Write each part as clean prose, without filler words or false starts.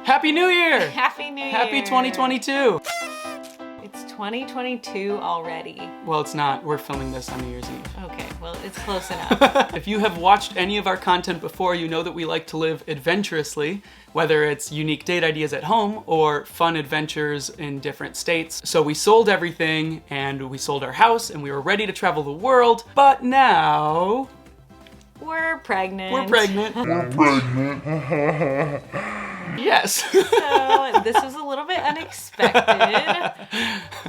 Happy New Year! Happy New Year! Happy 2022! It's 2022 already. Well, it's not. We're filming this on New Year's Eve. Okay, well, it's close enough. If you have watched any of our content before, you know that we like to live adventurously, whether it's unique date ideas at home or fun adventures in different states. So we sold everything, and we sold our house, and we were ready to travel the world, but now... We're pregnant. We're pregnant. Yes. So this was a little bit unexpected,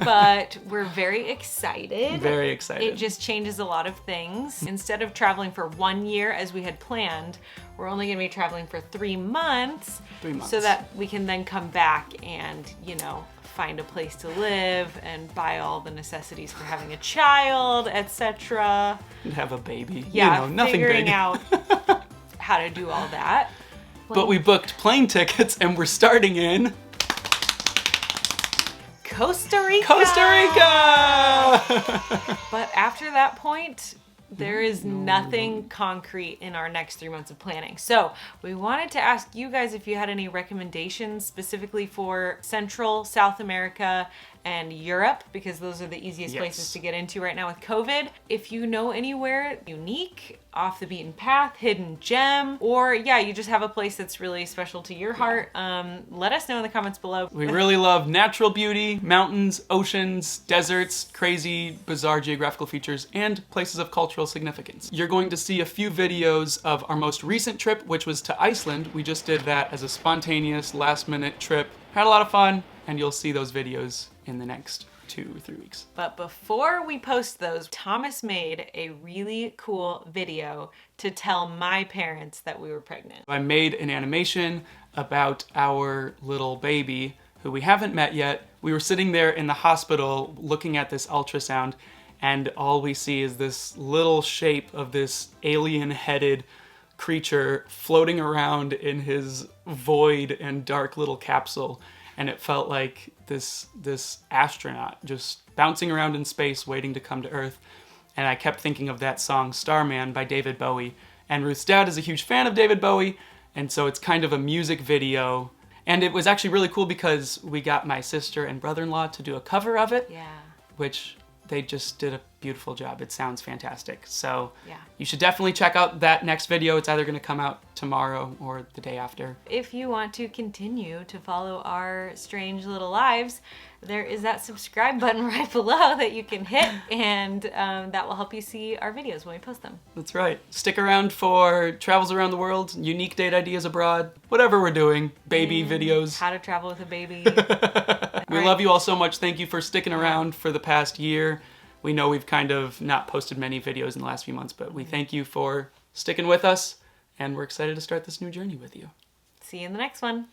but we're very excited. Very excited. It just changes a lot of things. Instead of traveling for 1 year as we had planned, we're only gonna be traveling for 3 months. 3 months. So that we can then come back and, you know, find a place to live and buy all the necessities for having a child, etc. And have a baby. Yeah, you know, nothing figuring big. out how to do all that. But we booked plane tickets and we're starting in Costa Rica. Costa Rica! But after that point, there is nothing concrete in our next 3 months of planning. So we wanted to ask you guys if you had any recommendations specifically for Central, South America, and Europe, because those are the easiest places to get into right now with COVID. If you know anywhere unique, off the beaten path, hidden gem, or yeah, you just have a place that's really special to your heart, let us know in the comments below. We really love natural beauty, mountains, oceans, deserts, crazy, bizarre geographical features, and places of cultural significance. You're going to see a few videos of our most recent trip, which was to Iceland. We just did that as a spontaneous last-minute trip. Had a lot of fun, and you'll see those videos in the next 2 or 3 weeks. But before we post those, Thomas made a really cool video to tell my parents that we were pregnant. I made an animation about our little baby, who we haven't met yet. We were sitting there in the hospital looking at this ultrasound, and all we see is this little shape of this alien-headed creature floating around in his void and dark little capsule. And it felt like this astronaut just bouncing around in space waiting to come to Earth. And I kept thinking of that song Starman by David Bowie. And Ruth's dad is a huge fan of David Bowie, and so it's kind of a music video. And it was actually really cool because we got my sister and brother-in-law to do a cover of it, which they just did a beautiful job. It sounds fantastic. So you should definitely check out that next video. It's either gonna come out tomorrow or the day after. If you want to continue to follow our strange little lives, there is that subscribe button right below that you can hit, and that will help you see our videos when we post them. That's right. Stick around for travels around the world, unique date ideas abroad, whatever we're doing, baby videos. How to travel with a baby. We love you all so much. Thank you for sticking around for the past year. We know we've kind of not posted many videos in the last few months, but we thank you for sticking with us, and we're excited to start this new journey with you. See you in the next one.